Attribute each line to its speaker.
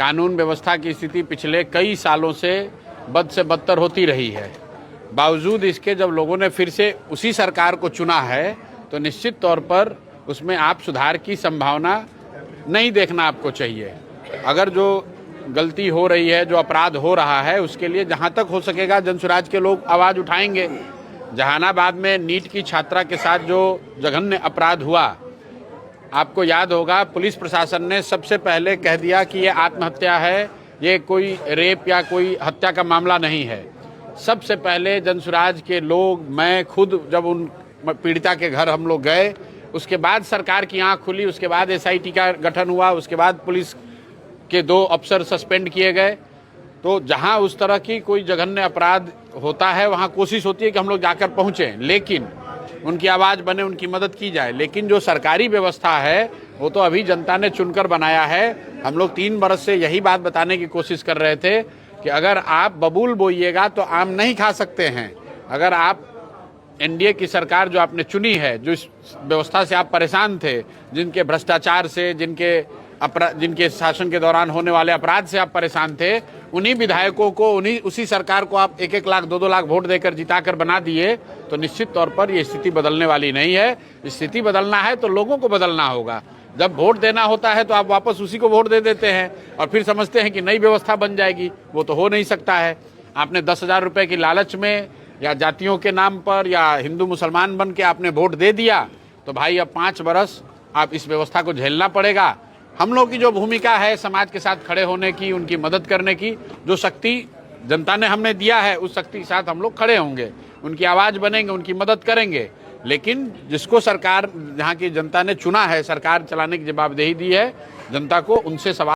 Speaker 1: कानून व्यवस्था की स्थिति पिछले कई सालों से बद से बदतर होती रही है। बावजूद इसके जब लोगों ने फिर से उसी सरकार को चुना है तो निश्चित तौर पर उसमें आप सुधार की संभावना नहीं देखना आपको चाहिए। अगर जो गलती हो रही है, जो अपराध हो रहा है, उसके लिए जहां तक हो सकेगा जनसुराज के लोग आवाज़ उठाएंगे। जहानाबाद में नीट की छात्रा के साथ जो जघन्य अपराध हुआ, आपको याद होगा पुलिस प्रशासन ने सबसे पहले कह दिया कि ये आत्महत्या है, ये कोई रेप या कोई हत्या का मामला नहीं है। सबसे पहले जनसुराज के लोग, मैं खुद जब उन पीड़िता के घर हम लोग गए, उसके बाद सरकार की आंख खुली, उसके बाद एसआईटी का गठन हुआ, उसके बाद पुलिस के 2 अफसर सस्पेंड किए गए। तो जहां उस तरह की कोई जघन्य अपराध होता है वहां कोशिश होती है कि हम लोग जाकर पहुंचें, लेकिन उनकी आवाज़ बने, उनकी मदद की जाए। लेकिन जो सरकारी व्यवस्था है वो तो अभी जनता ने चुनकर बनाया है। हम लोग 3 बरस से यही बात बताने की कोशिश कर रहे थे कि अगर आप बबूल बोइएगा तो आम नहीं खा सकते हैं। अगर आप एनडीए की सरकार जो आपने चुनी है, जो इस व्यवस्था से आप परेशान थे, जिनके भ्रष्टाचार से, जिनके शासन के दौरान होने वाले अपराध से आप परेशान थे, उन्हीं विधायकों को, उसी सरकार को आप 1-1 लाख 2-2 लाख वोट देकर जिताकर बना दिए, तो निश्चित तौर पर ये स्थिति बदलने वाली नहीं है। स्थिति बदलना है तो लोगों को बदलना होगा। जब वोट देना होता है तो आप वापस उसी को वोट दे देते हैं और फिर समझते हैं कि नई व्यवस्था बन जाएगी। वो तो हो नहीं सकता है। आपने 10,000 रुपये की लालच में या जातियों के नाम पर या हिंदू मुसलमान बन के आपने वोट दे दिया, तो भाई अब 5 बरस आप इस व्यवस्था को झेलना पड़ेगा। हम लोग की जो भूमिका है समाज के साथ खड़े होने की, उनकी मदद करने की, जो शक्ति जनता ने हमें दिया है उस शक्ति के साथ हम लोग खड़े होंगे, उनकी आवाज़ बनेंगे, उनकी मदद करेंगे। लेकिन जिसको सरकार, जहाँ की जनता ने चुना है, सरकार चलाने की जवाबदेही दी है, जनता को उनसे सवाल